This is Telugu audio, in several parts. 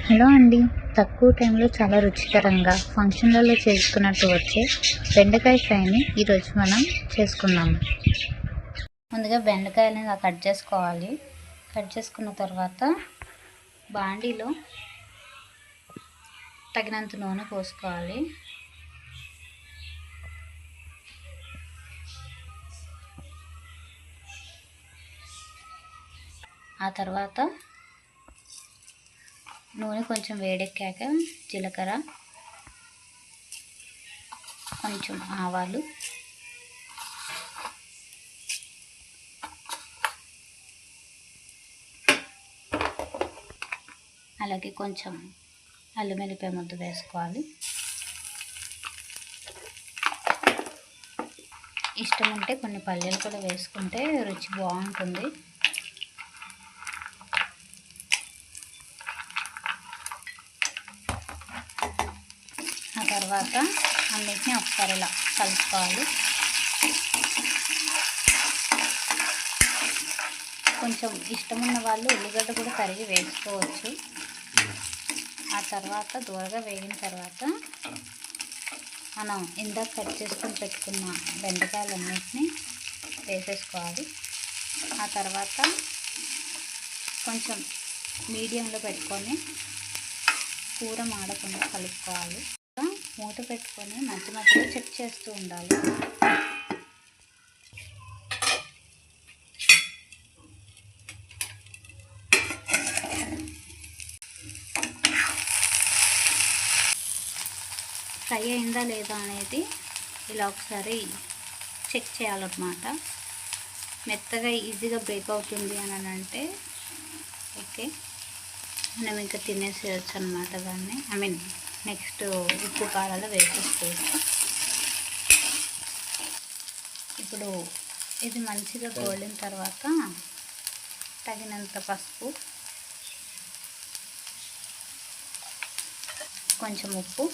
హలో అండి. తక్కువ టైంలో చాలా రుచికరంగా ఫంక్షన్లలో చేసుకున్నట్టు వచ్చే బెండకాయ ఫ్రైని ఈరోజు మనం చేసుకుందాము. ముందుగా బెండకాయలని ఇలా కట్ చేసుకోవాలి. కట్ చేసుకున్న తర్వాత బాండీలో తగినంత నూనె పోసుకోవాలి. ఆ తర్వాత నూనె కొంచెం వేడెక్కాక జీలకర్ర, కొంచెం ఆవాలు, అలాగే కొంచెం అల్లం వెల్లిపాయ ముద్ద వేసుకోవాలి. ఇష్టం ఉంటే కొన్ని పల్లీలు కూడా వేసుకుంటే రుచి బాగుంటుంది. ఆ తర్వాత అన్నిటిని ఒకసారి ఇలా కలుపుకోవాలి. కొంచెం ఇష్టం ఉన్న వాళ్ళు ఉల్లిగడ్డ కూడా తరిగి వేసుకోవచ్చు. ఆ తర్వాత దూరగా వేగిన తర్వాత మనం ఇందాక కట్ చేసుకొని పెట్టుకున్న బెండకాయలన్నిటిని వేసేసుకోవాలి. ఆ తర్వాత కొంచెం మీడియంలో పెట్టుకొని కూర మాడకుండా కలుపుకోవాలి. మూత పెట్టుకొని మధ్య మధ్యలో చెక్ చేస్తూ ఉండాలి. ఫ్రై అయిందా లేదా అనేది ఇలా ఒకసారి చెక్ చేయాలన్నమాట. మెత్తగా ఈజీగా బ్రేక్ అవుతుంది అని అంటే ఓకే, మనం ఇంకా తినేసేయచ్చు అనమాట. దాన్ని నెక్స్ట్ ఉప్పు కారాలు వేసేసుకోవచ్చు. ఇప్పుడు ఇది మంచిగా గోలిన తర్వాత తగినంత పసుపు, కొంచెం ఉప్పు,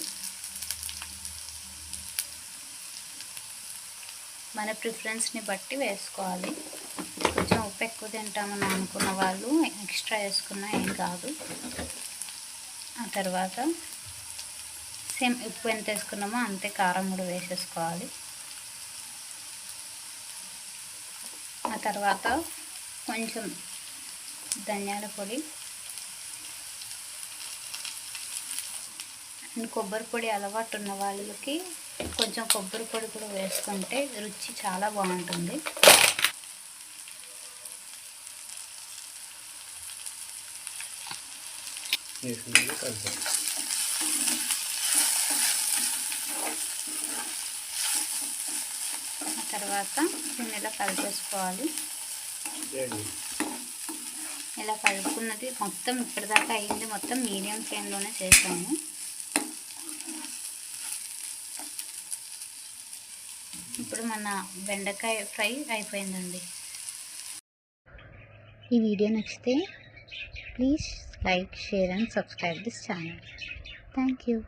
మన ప్రిఫరెన్స్ని బట్టి వేసుకోవాలి. కొంచెం ఉప్పు ఎక్కువ తింటామని అనుకున్న వాళ్ళు ఎక్స్ట్రా వేసుకున్నా ఏం కాదు. ఆ తర్వాత సేమ్ ఉప్పు ఎంత వేసుకున్నామో అంతే కారం కూడా వేసేసుకోవాలి. ఆ తర్వాత కొంచెం ధనియాల పొడి అండ్ కొబ్బరి పొడి అలవాటు ఉన్న వాళ్ళకి కొంచెం కొబ్బరి పొడి కూడా వేసుకుంటే రుచి చాలా బాగుంటుంది. తర్వాత దీన్ని ఇలా కలిపేసుకోవాలి. ఇలా కలుపుకున్నది మొత్తం ఇప్పటిదాకా అయింది మొత్తం మీడియం ఫ్లేమ్లోనే చేసాము. ఇప్పుడు మన బెండకాయ ఫ్రై అయిపోయిందండి. ఈ వీడియో నచ్చితే please like, share and subscribe this channel. Thank you.